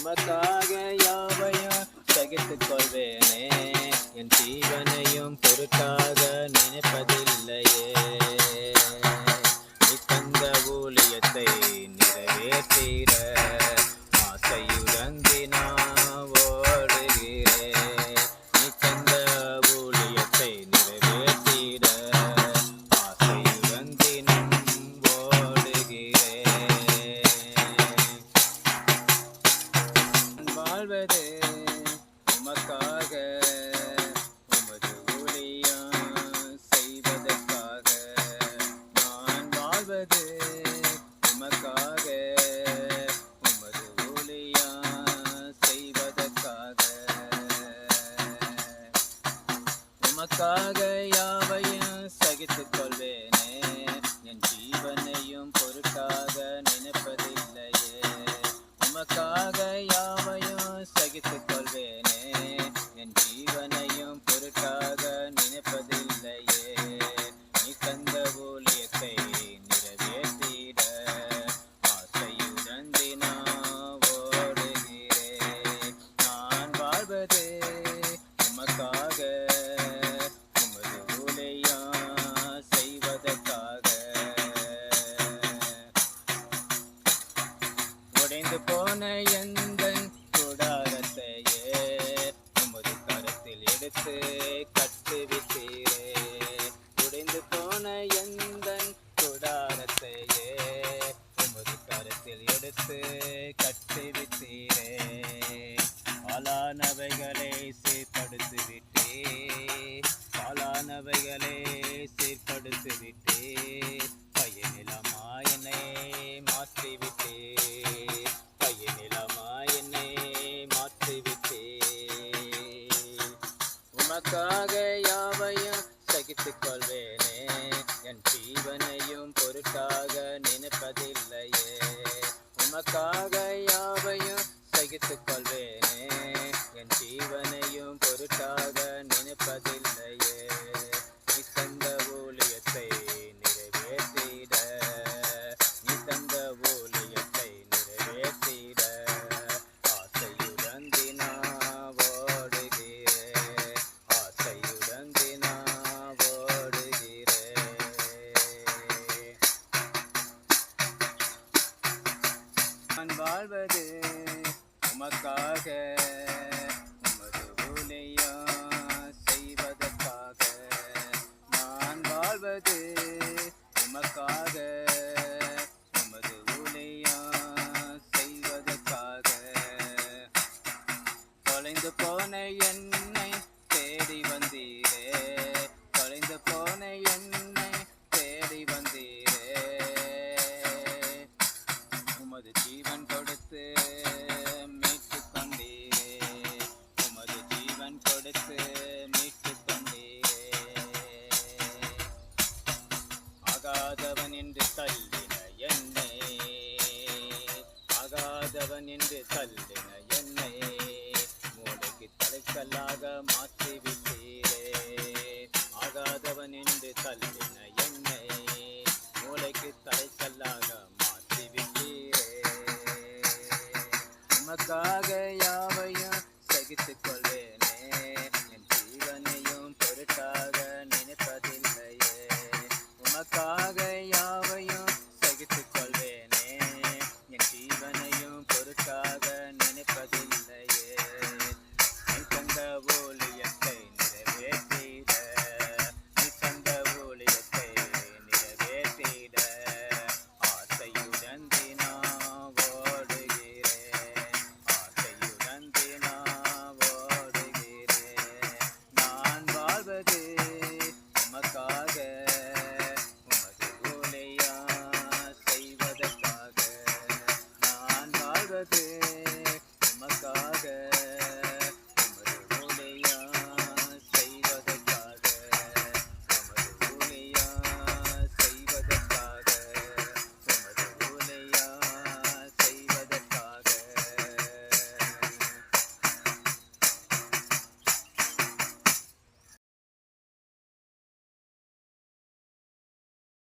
உமக்காக யாவையும் சகித்துக் கொள்வேனே. என் ஜீவனையும் பொருட்டாக நினைப்பதில்லையே. நீ தந்த ஊழியத்தை நிறைவேற்றிட ஆசையுடன் தினம் ஓடுகிறேன். நீ தந்த ஊழியத்தை நிறைவேற்றிட ஆசையுடன் தினம் ஓடுகிறேன். வாழ்வது உமக்காக, உமது ஊழியம் செய்வதற்காக. நான் வாழ்வது உமக்காக, உமது ஊழியம் செய்வதற்காக. உமக்காக யாவையும் சகித்துக் கொள்வேனே. என் ஜீவனையும் பொருட்டாக நினைப்பதில்லையே. உமக்காக யாவையும் சகித்துக் கொள்வேனே. என் ஜீவனையும் பொருட்டாக நினைப்பதில்லையே. நீ தந்த ஊழியத்தை நிறைவேற்றிட ஆசையுடன் தினம் ஓடுகிறேன். நான் வாழ்வது உமக்காக, உமது ஊழியம் செய்வதற்காக. உடைந்து போன எந்தன் கூடாரத்தையே உமது கரத்தில் எடுத்து கட்டுவித்தீரே. உடைந்து போன எந்தன் கூடாரத்தையே உமது கரத்தில் எடுத்து கட்டுவித்தீரே. ஆளானவைகளை சீர்படுத்திவிட்டே. ஆளானவைகளை சீர்படுத்திவிட்டே. பயனிலமாய் என்னை மாற்றிவிட்டே. பயனிலமாய் என்னை மாற்றிவிட்டே. உமக்காக யாவையும் சகித்துக் கொள்வேனே. என் ஜீவனையும் பொருட்டாக நினைப்பதில்லையே. உமக்காக யாவையும் சகித்துக் கொள்வேனே. என் ஜீவனையும் பொருட்டாக நினைப்பதில்லையே. நீ தந்த ஊழியத்தை நிறைவேற்றிட, நீ தந்த ஊழியத்தை நிறைவேற்றிட ஆசையுடன் தினம் ஓடுகிறேன். ஆசையுடன் தினம் ஓடுகிறேன். நான் வாழ்வது உமக்காக, உமது ஊழியம் செய்வதற்காக. நான் வாழ்வது உமக்காக, உமது ஊழியம் செய்வதற்காக. தொலைந்து போன என்னை தேடி வந்தீரே. தொலைந்து போன என்னை தேடி வந்தீரே. உமது ஜீவன் கொடுத்து மீட்டு கொண்டீரே. உமது ஜீவன் கொடுத்து மீட்டு கொண்டீரே. ஆகாதவன் என்று தள்ளின என்னை, ஆகாதவன் என்று தள்ளின என்னை மூளைக்கு தலைக்கல்லாக மாற்றிவிட்டீரே. ஆகாதவன் என்று தள்ளின என்னை மூளைக்கு தலைக்கல்லாக மாற்றிவிட்டீரே. உமக்காக யாவையும் சகித்துக் கொள்வேனே. என் ஜீவனையும் பொருட்டாக நினைப்பதில்லையே. உமக்காக யாவையும் சகித்துக் கொள்வேனே. என் ஜீவனையும் பொருட்டாக நினைப்பதில்லையே. நீ தந்த ஊழியத்தை நிறைவேற்றிட, நீ தந்த ஊழியத்தை நிறைவேற்றிட ஆசையுடன் தினம் ஓடுகிறேன். ஆசையுடன் தினம் ஓடுகிறேன். நான் வாழ்வது உமக்காக, உமது ஊழியம் செய்வதற்காக. நான் வாழ்வது உமக்காக.